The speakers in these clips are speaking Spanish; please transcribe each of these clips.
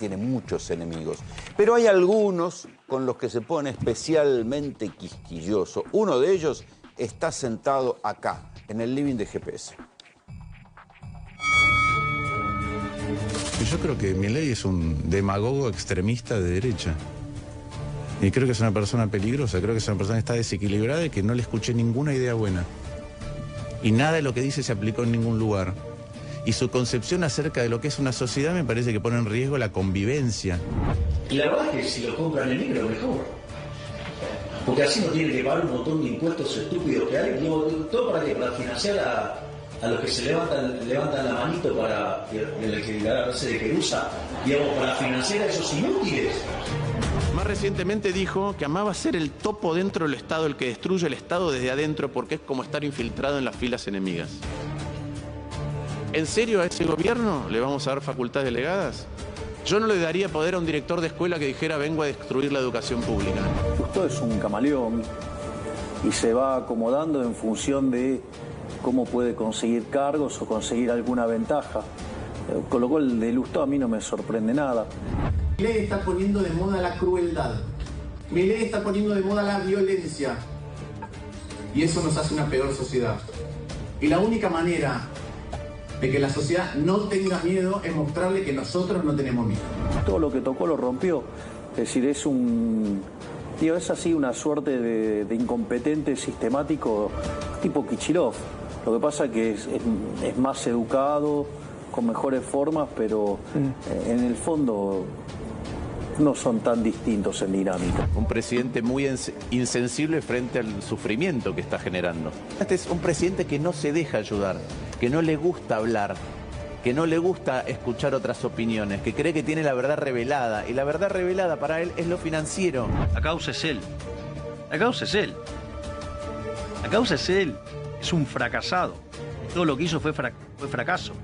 tiene muchos enemigos, pero hay algunos con los que se pone especialmente quisquilloso. Uno de ellos está sentado acá, en el living de GPS. Yo creo que Milei es un demagogo extremista de derecha. Y creo que es una persona peligrosa, creo que es una persona que está desequilibrada y que no le escuché ninguna idea buena. Y nada de lo que dice se aplicó en ningún lugar. Y su concepción acerca de lo que es una sociedad me parece que pone en riesgo la convivencia. Y la verdad es que si lo compran en negro, mejor. Porque así no tiene que pagar un montón de impuestos estúpidos que hay. Digo, ¿todo para qué? Para financiar a los que se levantan la manito para la base de Querusa, digamos, para financiar a esos inútiles. Más recientemente dijo que amaba ser el topo dentro del Estado, el que destruye el Estado desde adentro, porque es como estar infiltrado en las filas enemigas. ¿En serio a ese gobierno le vamos a dar facultades delegadas? Yo no le daría poder a un director de escuela que dijera vengo a destruir la educación pública. Lustó es un camaleón y se va acomodando en función de cómo puede conseguir cargos o conseguir alguna ventaja. Con lo cual de Lustó a mí no me sorprende nada. Milei está poniendo de moda la crueldad. Milei está poniendo de moda la violencia. Y eso nos hace una peor sociedad. Y la única manera de que la sociedad no tenga miedo es mostrarle que nosotros no tenemos miedo. Todo lo que tocó lo rompió. Es decir, es así una suerte de incompetente sistemático tipo Kichilov. Lo que pasa es que es más educado, con mejores formas, pero en el fondo no son tan distintos en dinámica. Un presidente muy insensible frente al sufrimiento que está generando. Este es un presidente que no se deja ayudar, que no le gusta hablar, que no le gusta escuchar otras opiniones, que cree que tiene la verdad revelada. Y la verdad revelada para él es lo financiero. La causa es él. La causa es él. La causa es él. Es un fracasado. Todo lo que hizo fue fracaso.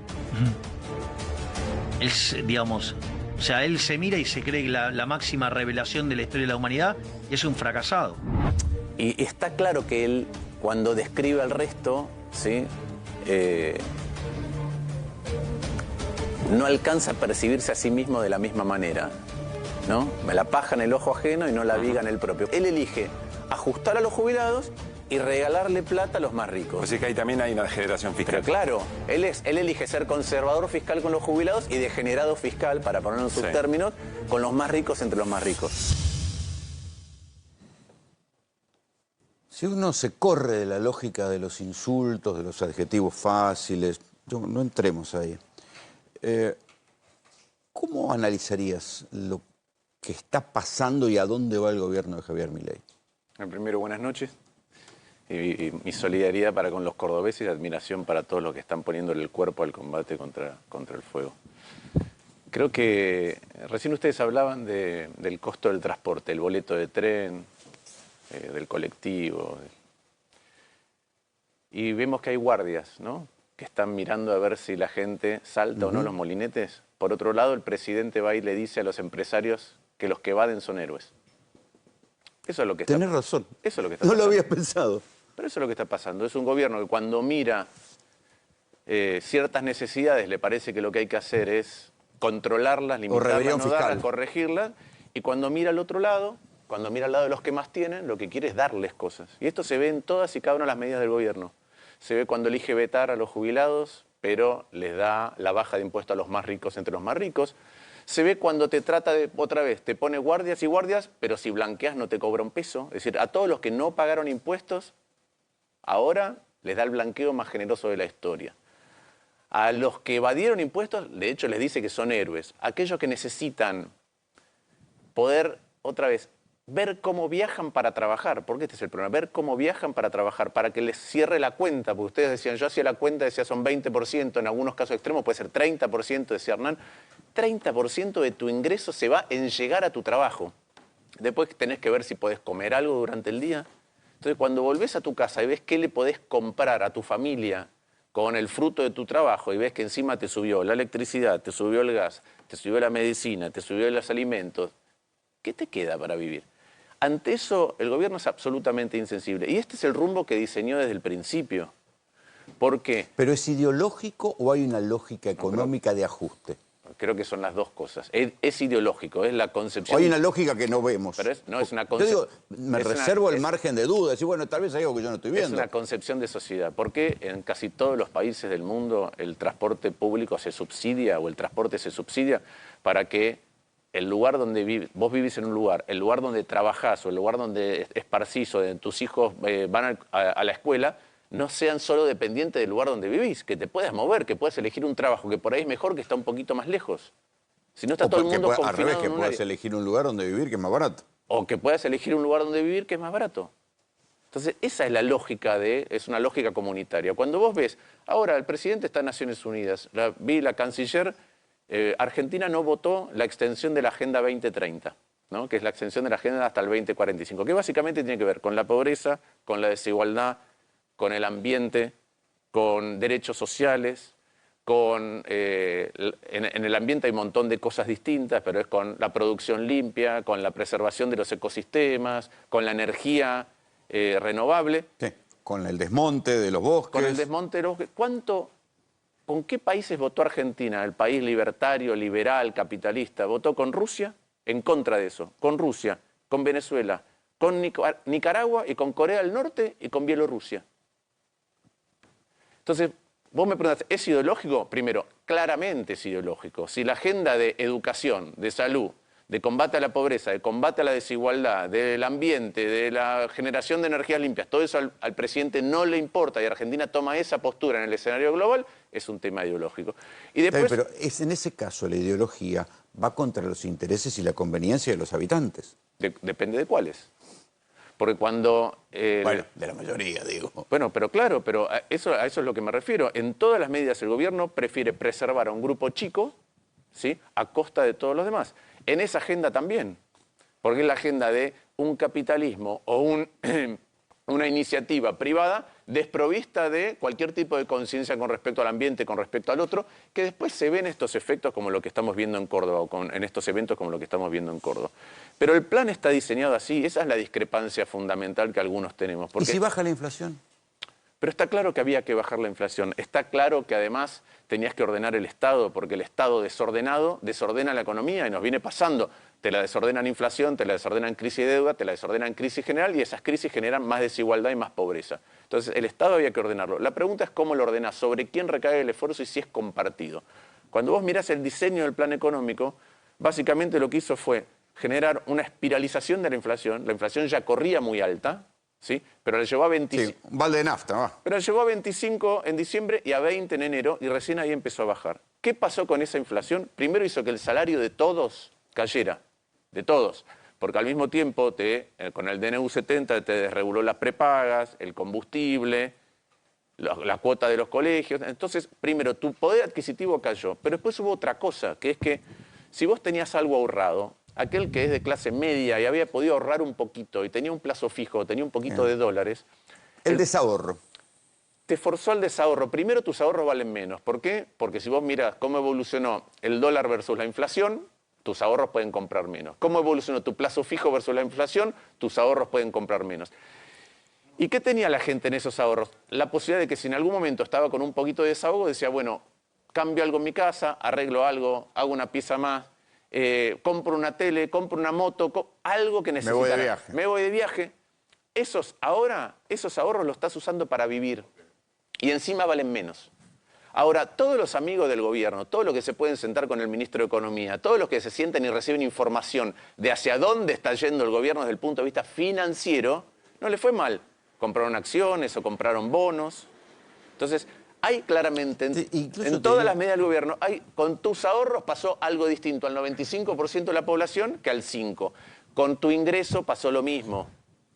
Él, digamos, o sea, él se mira y se cree la máxima revelación de la historia de la humanidad y es un fracasado. Y está claro que él, cuando describe al resto, ¿sí? No alcanza a percibirse a sí mismo de la misma manera, ¿no? Me la paja en el ojo ajeno y no la viga en el propio. Él elige ajustar a los jubilados y regalarle plata a los más ricos. Así que ahí también hay una degeneración fiscal. Pero claro, él elige ser conservador fiscal con los jubilados y degenerado fiscal, para ponerlo en sus términos, con los más ricos entre los más ricos. Si uno se corre de la lógica de los insultos, de los adjetivos fáciles, no entremos ahí. ¿Cómo analizarías lo que está pasando y a dónde va el gobierno de Javier Milei? Primero, buenas noches. Y mi solidaridad para con los cordobeses y admiración para todos los que están poniéndole el cuerpo al combate contra el fuego. Creo que recién ustedes hablaban del costo del transporte, el boleto de tren, del colectivo. Y vemos que hay guardias, ¿no?, que están mirando a ver si la gente salta o no los molinetes. Por otro lado, el presidente va y le dice a los empresarios que los que evaden son héroes. Eso es lo que está. Tenés razón. Eso es lo que está pasando. pasando. No lo había pensado. Pero eso es lo que está pasando. Es un gobierno que cuando mira ciertas necesidades le parece que lo que hay que hacer es controlarlas, limitarlas, no darlas, corregirlas. Y cuando mira al otro lado, cuando mira al lado de los que más tienen, lo que quiere es darles cosas. Y esto se ve en todas y cada una de las medidas del gobierno. Se ve cuando elige vetar a los jubilados, pero les da la baja de impuesto a los más ricos entre los más ricos. Se ve cuando te trata de, otra vez, te pone guardias y guardias, pero si blanqueas no te cobra un peso. Es decir, a todos los que no pagaron impuestos, ahora les da el blanqueo más generoso de la historia. A los que evadieron impuestos, de hecho les dice que son héroes. Aquellos que necesitan poder, otra vez, ver cómo viajan para trabajar, porque este es el problema, ver cómo viajan para trabajar, para que les cierre la cuenta, porque ustedes decían, yo hacía la cuenta, decía son 20%, en algunos casos extremos puede ser 30%, decía Hernán, 30% de tu ingreso se va en llegar a tu trabajo. Después tenés que ver si podés comer algo durante el día. Entonces, cuando volvés a tu casa y ves qué le podés comprar a tu familia con el fruto de tu trabajo y ves que encima te subió la electricidad, te subió el gas, te subió la medicina, te subió los alimentos, ¿qué te queda para vivir? Ante eso, el gobierno es absolutamente insensible. Y este es el rumbo que diseñó desde el principio. ¿Por qué? ¿Pero es ideológico o hay una lógica económica de ajuste? creo que son las dos cosas. Es ideológico, es la concepción... Hay una lógica que no vemos. Pero no es una Yo digo, me reservo el margen de duda, decir, bueno, tal vez hay algo que yo no estoy viendo. Es una concepción de sociedad. ¿Por qué en casi todos los países del mundo el transporte público se subsidia o el transporte se subsidia para que el lugar donde vives, vos vivís en un lugar, el lugar donde trabajás o el lugar donde esparcís o donde tus hijos van a la escuela, no sean solo dependientes del lugar donde vivís, que te puedas mover, que puedas elegir un trabajo que por ahí es mejor, que está un poquito más lejos. Si no está todo el mundo confinado al revés, que puedas elegir un lugar donde vivir que es más barato. O que puedas elegir un lugar donde vivir que es más barato. Entonces, esa es la lógica es una lógica comunitaria. Cuando vos ves, ahora el presidente está en Naciones Unidas, vi la canciller, Argentina no votó la extensión de la Agenda 2030, ¿no? Que es la extensión de la agenda hasta el 2045, que básicamente tiene que ver con la pobreza, con la desigualdad, con el ambiente, con derechos sociales, en el ambiente hay un montón de cosas distintas, pero es con la producción limpia, con la preservación de los ecosistemas, con la energía renovable. Sí, con el desmonte de los bosques. Con el desmonte de los bosques. ¿Con qué países votó Argentina? El país libertario, liberal, capitalista. ¿Votó con Rusia? En contra de eso. Con Rusia, con Venezuela, con Nicaragua y con Corea del Norte y con Bielorrusia. Entonces, vos me preguntás, ¿es ideológico? Primero, claramente es ideológico. Si la agenda de educación, de salud, de combate a la pobreza, de combate a la desigualdad, del ambiente, de la generación de energías limpias, todo eso al presidente no le importa y Argentina toma esa postura en el escenario global, es un tema ideológico. Y después, pero en ese caso la ideología va contra los intereses y la conveniencia de los habitantes. Depende de cuáles. Porque cuando... bueno, de la mayoría, digo. Bueno, pero claro, pero a eso es lo que me refiero. En todas las medidas el gobierno prefiere preservar a un grupo chico, ¿sí?, a costa de todos los demás. En esa agenda también, porque es la agenda de un capitalismo o una iniciativa privada desprovista de cualquier tipo de conciencia con respecto al ambiente, con respecto al otro, que después se ven estos efectos como lo que estamos viendo en Córdoba, o en estos eventos como lo que estamos viendo en Córdoba. Pero el plan está diseñado así, esa es la discrepancia fundamental que algunos tenemos. ¿Y si baja la inflación? Pero está claro que había que bajar la inflación, está claro que además tenías que ordenar el Estado, porque el Estado desordenado desordena la economía y nos viene pasando. Te la desordenan inflación, te la desordenan crisis de deuda, te la desordenan crisis general y esas crisis generan más desigualdad y más pobreza. Entonces el Estado había que ordenarlo. La pregunta es cómo lo ordenás, sobre quién recae el esfuerzo y si es compartido. Cuando vos mirás el diseño del plan económico, básicamente lo que hizo fue generar una espiralización de la inflación ya corría muy alta, ¿sí? Pero la llevó a 25. Sí, un balde de nafta, va. Pero la llevó a 25 en diciembre y a 20 en enero y recién ahí empezó a bajar. ¿Qué pasó con esa inflación? Primero hizo que el salario de todos cayera, de todos, porque al mismo tiempo con el DNU 70 te desreguló las prepagas, el combustible, la cuota de los colegios. Entonces, primero, tu poder adquisitivo cayó, pero después hubo otra cosa, que es que si vos tenías algo ahorrado, aquel que es de clase media y había podido ahorrar un poquito y tenía un plazo fijo, tenía un poquito de dólares... El desahorro. Te forzó al desahorro. Primero tus ahorros valen menos. ¿Por qué? Porque si vos mirás cómo evolucionó el dólar versus la inflación, tus ahorros pueden comprar menos. ¿Cómo evolucionó tu plazo fijo versus la inflación? Tus ahorros pueden comprar menos. ¿Y qué tenía la gente en esos ahorros? La posibilidad de que si en algún momento estaba con un poquito de desahogo, decía, bueno, cambio algo en mi casa, arreglo algo, hago una pieza más, compro una tele, compro una moto, algo que necesitara. Me voy de viaje. Me voy de viaje. Esos ahorros los estás usando para vivir. Y encima valen menos. Ahora, todos los amigos del gobierno, todos los que se pueden sentar con el ministro de Economía, todos los que se sienten y reciben información de hacia dónde está yendo el gobierno desde el punto de vista financiero, no le fue mal. Compraron acciones o compraron bonos. Entonces, hay claramente, en todas las medidas del gobierno, con tus ahorros pasó algo distinto al 95% de la población que al 5%. Con tu ingreso pasó lo mismo,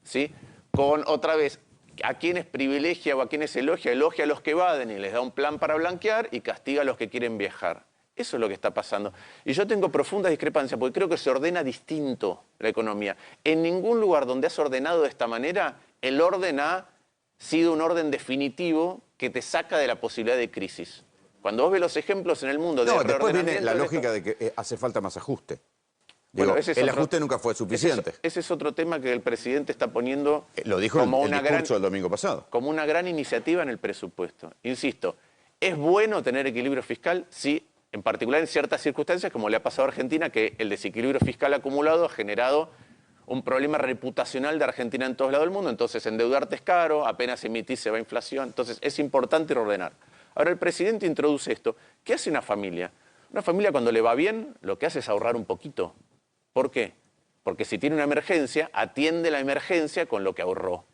¿sí? Con, otra vez, a quienes privilegia o a quienes elogia a los que evaden y les da un plan para blanquear y castiga a los que quieren viajar. Eso es lo que está pasando. Y yo tengo profunda discrepancia porque creo que se ordena distinto la economía. En ningún lugar donde has ordenado de esta manera, el orden ha sido un orden definitivo que te saca de la posibilidad de crisis. Cuando vos ves los ejemplos en el mundo de después reordenamiento... viene la lógica de que hace falta más ajuste. Bueno, Digo, el ajuste nunca fue suficiente. Ese es otro tema que el presidente está poniendo... Lo dijo como en el discurso del domingo pasado. Como una gran iniciativa en el presupuesto. Insisto, ¿es bueno tener equilibrio fiscal? Sí, en particular en ciertas circunstancias, como le ha pasado a Argentina, que el desequilibrio fiscal acumulado ha generado un problema reputacional de Argentina en todos lados del mundo. Entonces, endeudarte es caro, apenas emitís se va inflación. Entonces, es importante reordenar. Ahora, el presidente introduce esto. ¿Qué hace una familia? Una familia, cuando le va bien, lo que hace es ahorrar un poquito. ¿Por qué? Porque si tiene una emergencia, atiende la emergencia con lo que ahorró.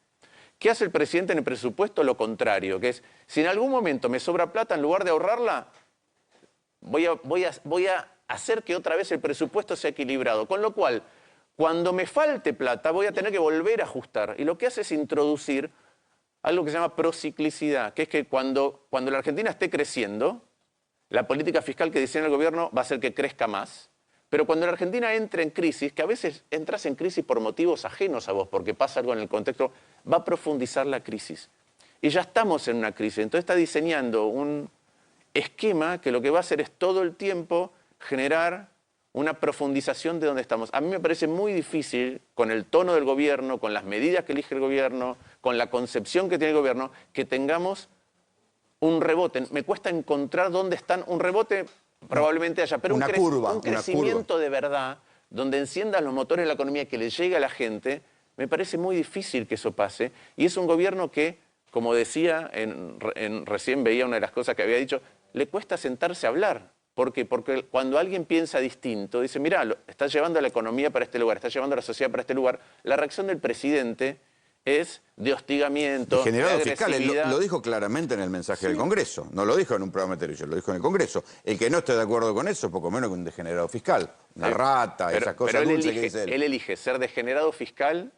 ¿Qué hace el presidente en el presupuesto? Lo contrario, que es, si en algún momento me sobra plata, en lugar de ahorrarla, voy a hacer que otra vez el presupuesto sea equilibrado. Con lo cual, cuando me falte plata, voy a tener que volver a ajustar. Y lo que hace es introducir algo que se llama prociclicidad, que es que cuando la Argentina esté creciendo, la política fiscal que diseña el gobierno va a hacer que crezca más. Pero cuando la Argentina entre en crisis, que a veces entras en crisis por motivos ajenos a vos, porque pasa algo en el contexto, va a profundizar la crisis. Y ya estamos en una crisis. Entonces está diseñando un esquema que lo que va a hacer es todo el tiempo generar una profundización de donde estamos. A mí me parece muy difícil, con el tono del gobierno, con las medidas que elige el gobierno, con la concepción que tiene el gobierno, que tengamos un rebote. Me cuesta encontrar dónde están un rebote. Probablemente haya, pero un crecimiento de verdad, donde enciendan los motores de la economía, que le llegue a la gente, me parece muy difícil que eso pase. Y es un gobierno que, como decía, recién veía una de las cosas que había dicho, le cuesta sentarse a hablar. ¿Por qué? Porque cuando alguien piensa distinto, dice, mirá, está llevando a la economía para este lugar, está llevando a la sociedad para este lugar, la reacción del presidente es de hostigamiento, degenerado de agresividad. fiscal, lo dijo claramente en el mensaje del Congreso, no lo dijo en un programa de televisión, lo dijo en el Congreso. El que no esté de acuerdo con eso, poco menos que un degenerado fiscal, una rata, esas cosas dulces que dice él. Él elige ser degenerado fiscal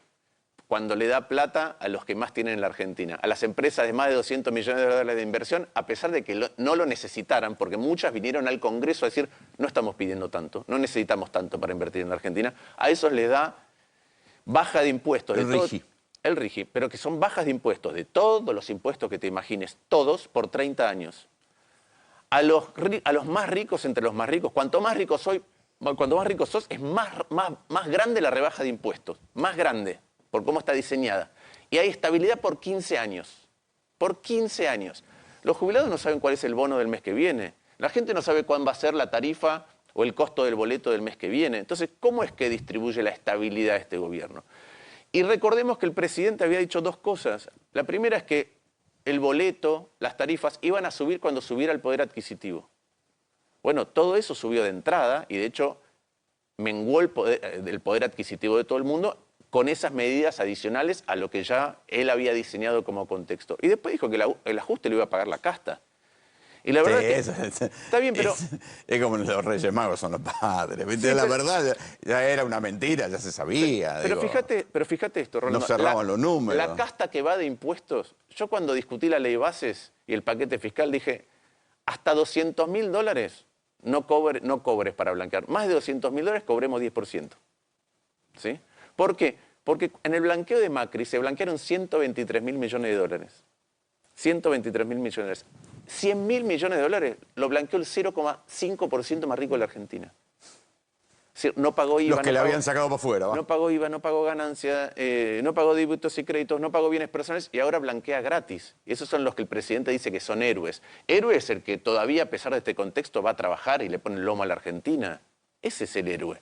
cuando le da plata a los que más tienen en la Argentina, a las empresas de más de 200 millones de dólares de inversión, a pesar de que no lo necesitaran, porque muchas vinieron al Congreso a decir, no estamos pidiendo tanto, no necesitamos tanto para invertir en la Argentina. A esos les da baja de impuestos. El RIGI, pero que son bajas de impuestos, de todos los impuestos que te imagines, todos por 30 años. A los más ricos, entre los más ricos, cuanto más ricos sos, es más grande la rebaja de impuestos, más grande, por cómo está diseñada. Y hay estabilidad por 15 años, por 15 años. Los jubilados no saben cuál es el bono del mes que viene, la gente no sabe cuándo va a ser la tarifa o el costo del boleto del mes que viene. Entonces, ¿cómo es que distribuye la estabilidad este gobierno? Y recordemos que el presidente había dicho dos cosas. La primera es que el boleto, las tarifas, iban a subir cuando subiera el poder adquisitivo. Bueno, todo eso subió de entrada y de hecho menguó el poder adquisitivo de todo el mundo con esas medidas adicionales a lo que ya él había diseñado como contexto. Y después dijo que el ajuste lo iba a pagar la casta. Y la verdad está bien, pero... Es como los Reyes Magos son los padres, ¿viste? Sí, la verdad ya era una mentira, ya se sabía. Pero fíjate esto, Rolando. No cerraban los números. La casta que va de impuestos, yo cuando discutí la ley bases y el paquete fiscal dije, hasta $200.000 no cobres para blanquear. Más de $200.000 cobremos 10%. ¿Sí? ¿Por qué? Porque en el blanqueo de Macri se blanquearon $123.000 millones. 123.000 millones. 100.000 millones de dólares lo blanqueó el 0,5% más rico de la Argentina. Es decir, no pagó IVA. Los que le habían sacado para afuera. ¿Va? No pagó IVA, no pagó ganancia, no pagó débito y créditos, no pagó bienes personales y ahora blanquea gratis. Y esos son los que el presidente dice que son héroes. Héroe es el que todavía, a pesar de este contexto, va a trabajar y le pone el lomo a la Argentina. Ese es el héroe.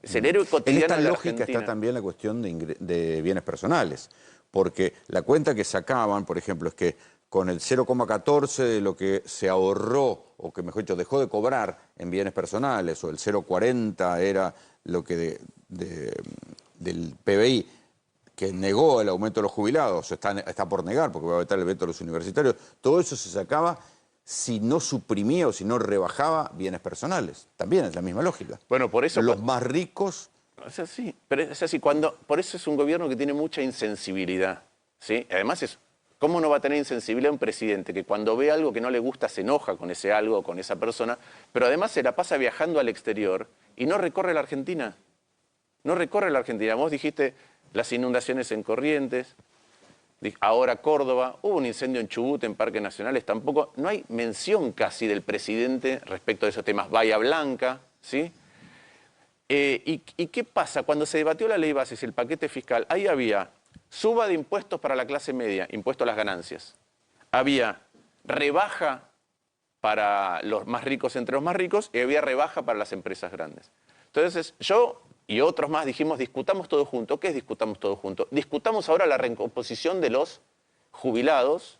Es el héroe cotidiano de la Argentina. En esta lógica está también la cuestión de bienes personales. Porque la cuenta que sacaban, por ejemplo, es que con el 0,14 de lo que se ahorró, o que mejor dicho, dejó de cobrar en bienes personales, o el 0,40 era lo que del PBI, que negó el aumento de los jubilados, está por negar, porque va a vetar el veto de los universitarios, todo eso se sacaba si no suprimía o si no rebajaba bienes personales. También es la misma lógica. Bueno, por eso... Los más ricos... Es así, pero es así. Por eso es un gobierno que tiene mucha insensibilidad, ¿sí? Además ¿cómo no va a tener insensibilidad un presidente que cuando ve algo que no le gusta se enoja con ese algo o con esa persona, pero además se la pasa viajando al exterior y no recorre la Argentina? No recorre la Argentina. Vos dijiste las inundaciones en Corrientes, ahora Córdoba, hubo un incendio en Chubut, en Parques Nacionales, tampoco, no hay mención casi del presidente respecto de esos temas. Bahía Blanca, ¿sí? ¿Y qué pasa? Cuando se debatió la ley bases y el paquete fiscal, ahí había suba de impuestos para la clase media, impuesto a las ganancias. Había rebaja para los más ricos entre los más ricos y había rebaja para las empresas grandes. Entonces yo y otros más dijimos, discutamos todo junto. ¿Qué es discutamos todo junto? Discutamos ahora la recomposición de los jubilados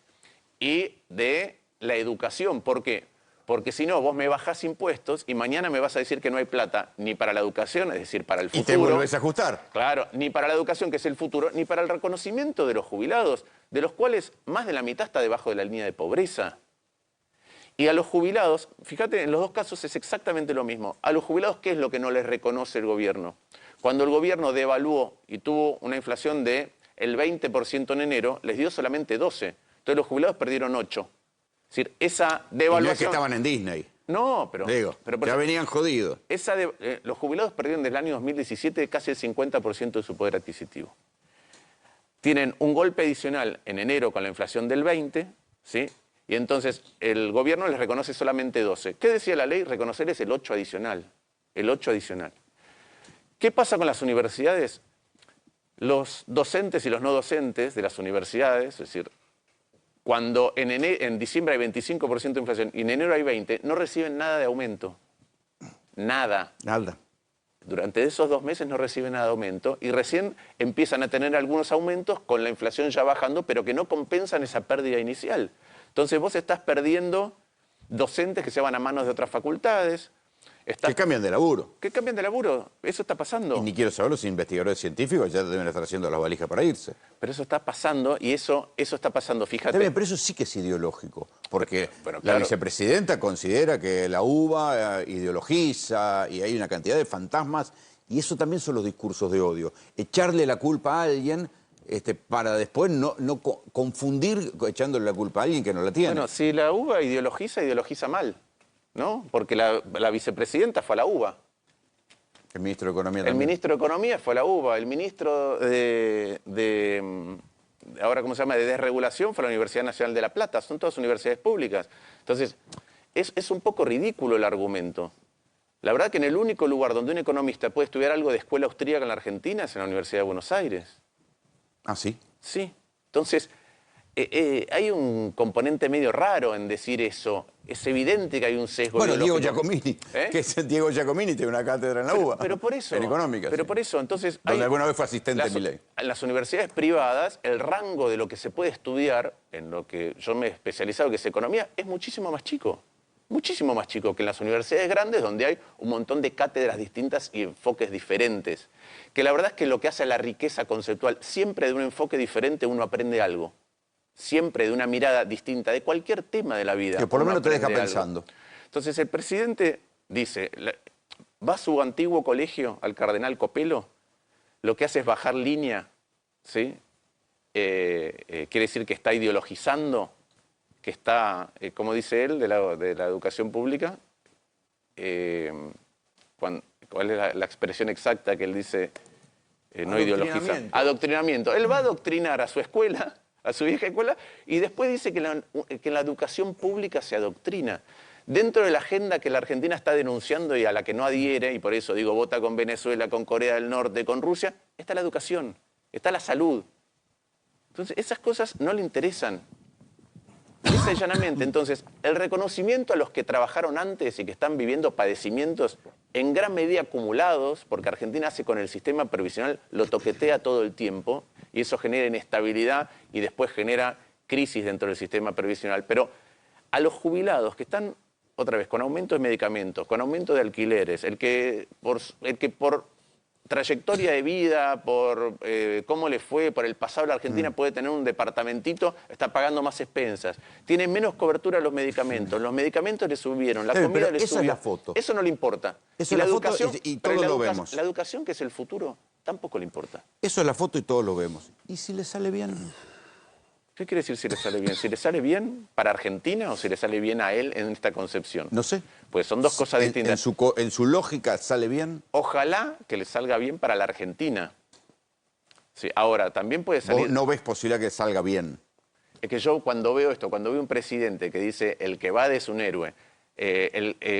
y de la educación. ¿Por qué? Porque si no, vos me bajás impuestos y mañana me vas a decir que no hay plata ni para la educación, es decir, para el futuro. Y te vuelves a ajustar. Claro, ni para la educación, que es el futuro, ni para el reconocimiento de los jubilados, de los cuales más de la mitad está debajo de la línea de pobreza. Y a los jubilados, fíjate, en los dos casos es exactamente lo mismo. A los jubilados, ¿qué es lo que no les reconoce el gobierno? Cuando el gobierno devaluó y tuvo una inflación del 20% en enero, les dio solamente 12. Entonces los jubilados perdieron 8. Es decir, esa devaluación... Y no es que estaban en Disney. No, pero... Digo, ya venían jodidos. Los jubilados perdieron desde el año 2017 casi el 50% de su poder adquisitivo. Tienen un golpe adicional en enero con la inflación del 20, ¿sí? Y entonces el gobierno les reconoce solamente 12. ¿Qué decía la ley? Reconocerles el 8 adicional. El 8 adicional. ¿Qué pasa con las universidades? Los docentes y los no docentes de las universidades, es decir, cuando en diciembre hay 25% de inflación y en enero hay 20%, no reciben nada de aumento. Nada. Nada. Durante esos 2 meses no reciben nada de aumento y recién empiezan a tener algunos aumentos con la inflación ya bajando, pero que no compensan esa pérdida inicial. Entonces vos estás perdiendo docentes que se van a manos de otras facultades. Que cambian de laburo. ¿Qué cambian de laburo? Eso está pasando. Y ni quiero saber, los investigadores científicos ya deben estar haciendo las valijas para irse. Pero eso está pasando y eso está pasando, fíjate. También, pero eso sí que es ideológico, porque claro, la vicepresidenta considera que la UBA ideologiza y hay una cantidad de fantasmas, y eso también son los discursos de odio. Echarle la culpa a alguien para después no confundir echándole la culpa a alguien que no la tiene. Bueno, si la UBA ideologiza mal, ¿no? Porque la vicepresidenta fue a la UBA. El ministro de Economía también. El ministro de Economía fue a la UBA. El ministro ahora, ¿cómo se llama?, de desregulación fue a la Universidad Nacional de La Plata. Son todas universidades públicas. Entonces, es un poco ridículo el argumento. La verdad que en el único lugar donde un economista puede estudiar algo de escuela austríaca en la Argentina es en la Universidad de Buenos Aires. ¿Ah, sí? Sí. Entonces, hay un componente medio raro en decir eso. Es evidente que hay un sesgo. Bueno, Diego Giacomini, Diego Giacomini tiene una cátedra en la UBA. Pero por eso. En económicas. Pero por eso, entonces... Donde alguna vez fue asistente de Milei. En las universidades privadas, el rango de lo que se puede estudiar, en lo que yo me he especializado, que es economía, es muchísimo más chico. Muchísimo más chico que en las universidades grandes, donde hay un montón de cátedras distintas y enfoques diferentes. Que la verdad es que lo que hace a la riqueza conceptual, siempre de un enfoque diferente uno aprende algo. Siempre de una mirada distinta de cualquier tema de la vida. Que por lo menos te deja pensando. Entonces el presidente dice, va a su antiguo colegio, al Cardenal Copelo, lo que hace es bajar línea, ¿sí? Quiere decir que está ideologizando, que está, como dice él, de la educación pública. ¿Cuál es la expresión exacta que él dice? No ideologiza. Adoctrinamiento. Él va a adoctrinar a su escuela, a su vieja escuela, y después dice que en la educación pública se adoctrina. Dentro de la agenda que la Argentina está denunciando y a la que no adhiere, y por eso digo, vota con Venezuela, con Corea del Norte, con Rusia, está la educación, está la salud. Entonces, esas cosas no le interesan. Lisa y llanamente, entonces, el reconocimiento a los que trabajaron antes y que están viviendo padecimientos en gran medida acumulados, porque Argentina hace con el sistema previsional, lo toquetea todo el tiempo, y eso genera inestabilidad y después genera crisis dentro del sistema previsional. Pero a los jubilados que están, otra vez, con aumento de medicamentos, con aumento de alquileres, el que por trayectoria de vida, por cómo le fue, por el pasado de la Argentina puede tener un departamentito, está pagando más expensas. Tiene menos cobertura los medicamentos le subieron, la comida le subió. Esa es la foto. Eso no le importa. Esa es la foto y todos lo vemos. La educación, que es el futuro, tampoco le importa. Eso es la foto y todos lo vemos. ¿Y si le sale bien? ¿Qué quiere decir si le sale bien? ¿Si le sale bien para Argentina o si le sale bien a él en esta concepción? No sé. Pues son dos cosas distintas. ¿En su lógica sale bien? Ojalá que le salga bien para la Argentina. Sí, ahora, también puede salir... ¿Vos no ves posibilidad que salga bien? Es que yo cuando veo esto, cuando veo un presidente que dice el que va es un héroe,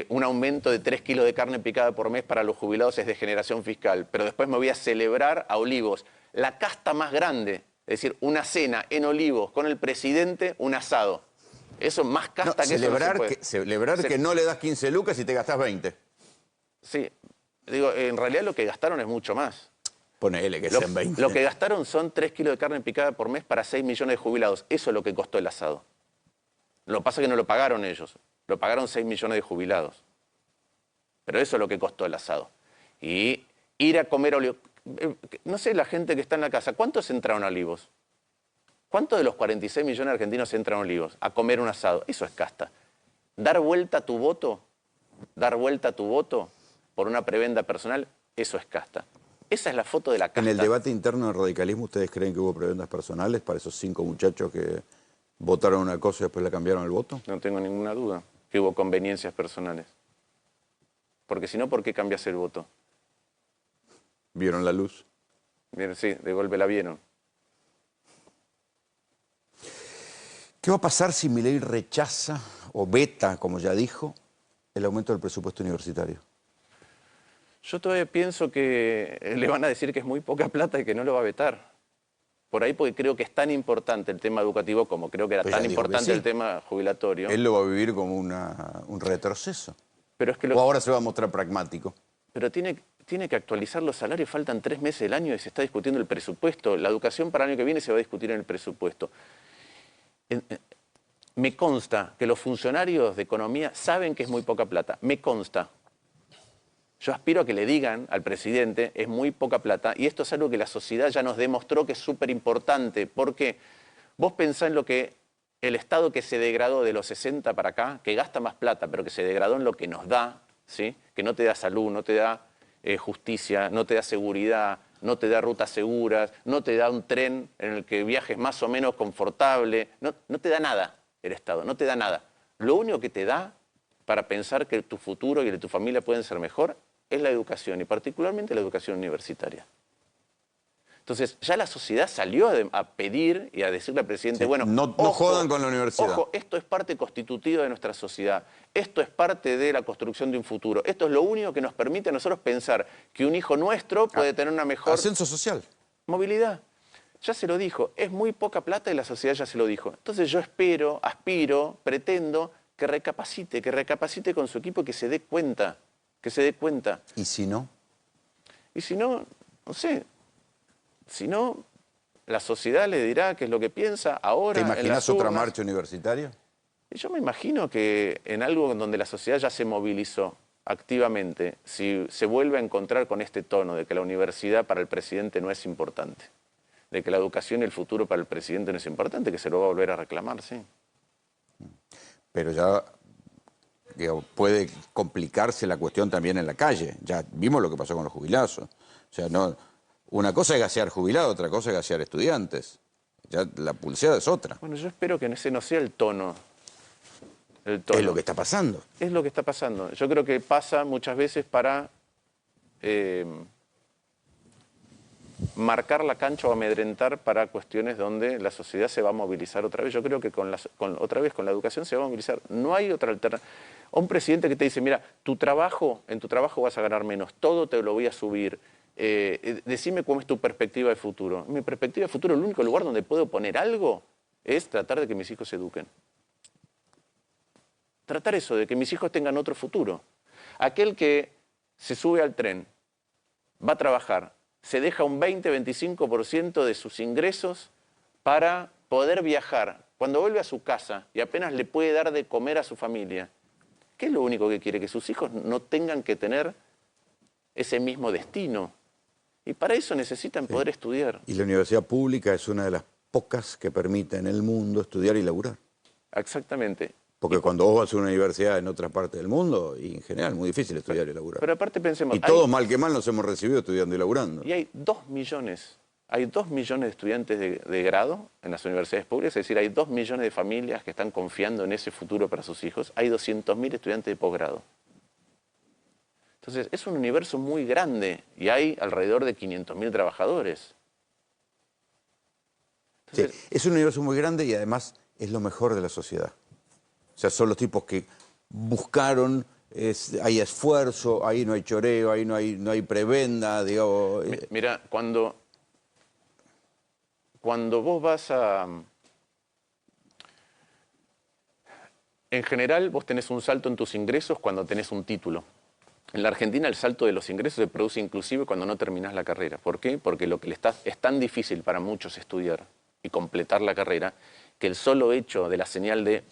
un aumento de 3 kilos de carne picada por mes para los jubilados es degeneración fiscal, pero después me voy a celebrar a Olivos, la casta más grande, es decir, una cena en Olivos con el presidente, un asado. Eso más casta que celebrar eso no se puede. Celebrar que no le das 15 lucas y te gastás 20. Sí, digo, en realidad lo que gastaron es mucho más. Ponele que sean 20. Lo que gastaron son 3 kilos de carne picada por mes para 6 millones de jubilados. Eso es lo que costó el asado. Lo que pasa es que no lo pagaron ellos. Lo pagaron 6 millones de jubilados. Pero eso es lo que costó el asado. Y ir a comer Olivos. No sé, la gente que está en la casa, ¿cuántos entraron a Olivos? ¿Cuántos de los 46 millones de argentinos entran a Olivos a comer un asado? Eso es casta. Dar vuelta a tu voto por una prebenda personal, eso es casta. Esa es la foto de la casta. En el debate interno del radicalismo, ¿ustedes creen que hubo prebendas personales para esos 5 muchachos que votaron una cosa y después le cambiaron el voto? No tengo ninguna duda que hubo conveniencias personales. Porque si no, ¿por qué cambias el voto? ¿Vieron la luz? Bien, sí, de golpe la vieron. ¿Qué va a pasar si Milei rechaza o veta, como ya dijo, el aumento del presupuesto universitario? Yo todavía pienso que le van a decir que es muy poca plata y que no lo va a vetar. Por ahí porque creo que es tan importante el tema educativo como creo que era tan importante el tema jubilatorio. Él lo va a vivir como un retroceso. Pero es que o ahora se va a mostrar pragmático. Pero tiene que actualizar los salarios, faltan 3 meses del año y se está discutiendo el presupuesto. La educación para el año que viene se va a discutir en el presupuesto. Me consta que los funcionarios de economía saben que es muy poca plata, me consta. Yo aspiro a que le digan al presidente, es muy poca plata, y esto es algo que la sociedad ya nos demostró que es súper importante, porque vos pensás en lo que el Estado que se degradó de los 60 para acá, que gasta más plata, pero que se degradó en lo que nos da, ¿sí? Que no te da salud, no te da justicia, no te da seguridad, no te da rutas seguras, no te da un tren en el que viajes más o menos confortable, no te da nada el Estado, no te da nada. Lo único que te da para pensar que tu futuro y el de tu familia pueden ser mejor es la educación, y particularmente la educación universitaria. Entonces, ya la sociedad salió a pedir y a decirle al presidente, bueno, no jodan con la universidad. Ojo, esto es parte constitutiva de nuestra sociedad, esto es parte de la construcción de un futuro, esto es lo único que nos permite a nosotros pensar que un hijo nuestro puede tener una mejor... Ascenso social. Movilidad. Ya se lo dijo, es muy poca plata y la sociedad ya se lo dijo. Entonces yo espero, aspiro, pretendo que recapacite con su equipo y que se dé cuenta, ¿Y si no? Y si no, no sé, si no, la sociedad le dirá qué es lo que piensa ahora. ¿Te imaginas otra marcha universitaria? Y yo me imagino que en algo donde la sociedad ya se movilizó activamente, si se vuelve a encontrar con este tono de que la universidad para el presidente no es importante, de que la educación y el futuro para el presidente no es importante, que se lo va a volver a reclamar, sí. Pero ya puede complicarse la cuestión también en la calle. Ya vimos lo que pasó con los jubilados. O sea, no, una cosa es gasear jubilados, otra cosa es gasear estudiantes. Ya la pulseada es otra. Bueno, yo espero que ese no sea el tono. Es lo que está pasando. Es lo que está pasando. Yo creo que pasa muchas veces para marcar la cancha o amedrentar para cuestiones donde la sociedad se va a movilizar otra vez. Yo creo que otra vez con la educación se va a movilizar. No hay otra alternativa. Un presidente que te dice, mira, en tu trabajo vas a ganar menos, todo te lo voy a subir. Decime cómo es tu perspectiva de futuro. Mi perspectiva de futuro, el único lugar donde puedo poner algo es tratar de que mis hijos se eduquen. Tratar eso, de que mis hijos tengan otro futuro. Aquel que se sube al tren, va a trabajar, se deja un 20-25% de sus ingresos para poder viajar. Cuando vuelve a su casa y apenas le puede dar de comer a su familia, ¿qué es lo único que quiere? Que sus hijos no tengan que tener ese mismo destino. Y para eso necesitan poder estudiar. Y la universidad pública es una de las pocas que permite en el mundo estudiar y laburar. Exactamente. Porque cuando vos vas a una universidad en otra parte del mundo, y en general es muy difícil estudiar y laburar. Pero aparte pensemos... Y todos mal que mal nos hemos recibido estudiando y laburando. Y hay 2 millones de estudiantes de grado en las universidades públicas, es decir, hay 2 millones de familias que están confiando en ese futuro para sus hijos. Hay 200.000 estudiantes de posgrado. Entonces, es un universo muy grande y hay alrededor de 500.000 trabajadores. Entonces, sí, es un universo muy grande y además es lo mejor de la sociedad. O sea, son los tipos que buscaron, hay esfuerzo, ahí no hay choreo, ahí no hay prebenda, digamos. Mira, cuando vos vas en general, vos tenés un salto en tus ingresos cuando tenés un título. En la Argentina el salto de los ingresos se produce inclusive cuando no terminás la carrera. ¿Por qué? Porque lo que es tan difícil para muchos estudiar y completar la carrera, que el solo hecho de la señal de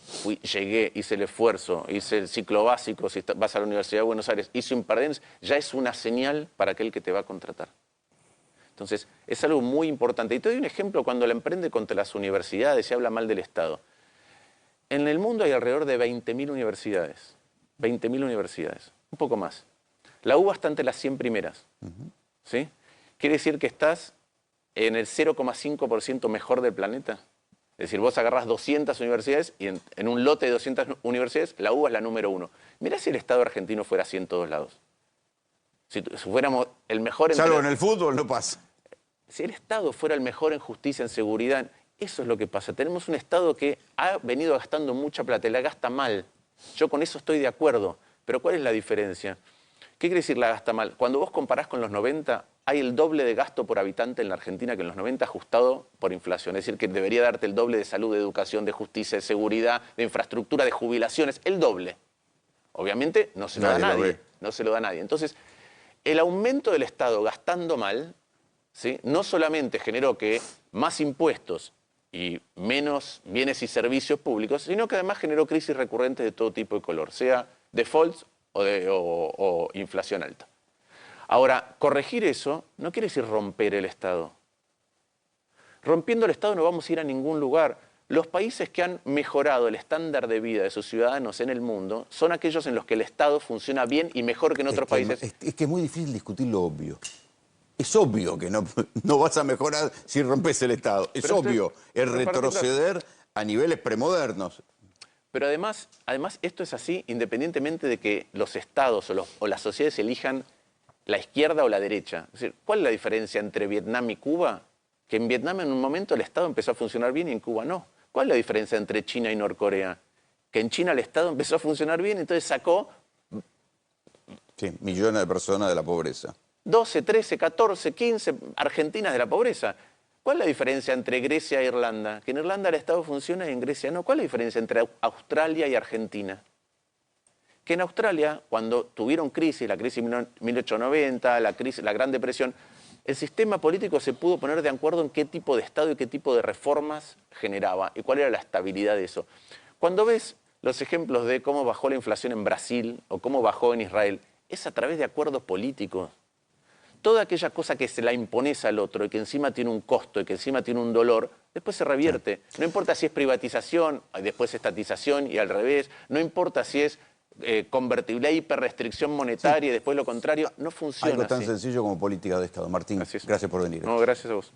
llegué, hice el esfuerzo, hice el ciclo básico, si vas a la Universidad de Buenos Aires, hice un par de años, ya es una señal para aquel que te va a contratar. Entonces, es algo muy importante. Y te doy un ejemplo cuando la emprende contra las universidades, se habla mal del Estado. En el mundo hay alrededor de 20.000 universidades. 20.000 universidades, un poco más. La UBA está entre las 100 primeras. ¿Sí? Quiere decir que estás en el 0,5% mejor del planeta. Es decir, vos agarrás 200 universidades y en un lote de 200 universidades, la UBA es la número 1. Mirá si el Estado argentino fuera así en todos lados. Si fuéramos el mejor... Salvo en el fútbol no pasa. Si el Estado fuera el mejor en justicia, en seguridad, eso es lo que pasa. Tenemos un Estado que ha venido gastando mucha plata y la gasta mal. Yo con eso estoy de acuerdo. Pero ¿cuál es la diferencia? ¿Qué quiere decir la gasta mal? Cuando vos comparás con los 90, hay el doble de gasto por habitante en la Argentina que en los 90 ajustado por inflación. Es decir, que debería darte el doble de salud, de educación, de justicia, de seguridad, de infraestructura, de jubilaciones, el doble. Obviamente no se lo da a nadie. No se lo da a nadie. Entonces, el aumento del Estado gastando mal, ¿sí?, no solamente generó que más impuestos y menos bienes y servicios públicos, sino que además generó crisis recurrentes de todo tipo y color, sea defaults o inflación alta. Ahora, corregir eso no quiere decir romper el Estado. Rompiendo el Estado no vamos a ir a ningún lugar. Los países que han mejorado el estándar de vida de sus ciudadanos en el mundo son aquellos en los que el Estado funciona bien y mejor que en otros países. Es que es muy difícil discutir lo obvio. Es obvio que no vas a mejorar si rompes el Estado. Es obvio. Es retroceder a niveles premodernos. Pero además esto es así independientemente de que los estados o las sociedades elijan la izquierda o la derecha. Es decir, ¿cuál es la diferencia entre Vietnam y Cuba? Que en Vietnam en un momento el Estado empezó a funcionar bien y en Cuba no. ¿Cuál es la diferencia entre China y Norcorea? Que en China el Estado empezó a funcionar bien, entonces sacó... Sí, millones de personas de la pobreza. 12, 13, 14, 15 argentinas de la pobreza. ¿Cuál es la diferencia entre Grecia e Irlanda? Que en Irlanda el Estado funciona y en Grecia no. ¿Cuál es la diferencia entre Australia y Argentina? Que en Australia, cuando tuvieron crisis, la crisis 1890, la Gran Depresión, el sistema político se pudo poner de acuerdo en qué tipo de Estado y qué tipo de reformas generaba y cuál era la estabilidad de eso. Cuando ves los ejemplos de cómo bajó la inflación en Brasil o cómo bajó en Israel, es a través de acuerdos políticos. Toda aquella cosa que se la impones al otro y que encima tiene un costo y que encima tiene un dolor, después se revierte. No importa si es privatización, después estatización y al revés. No importa si es convertible a hiperrestricción monetaria y después lo contrario. No funciona algo tan así. sencillo como política de Estado. Martín, gracias por venir. No, gracias a vos.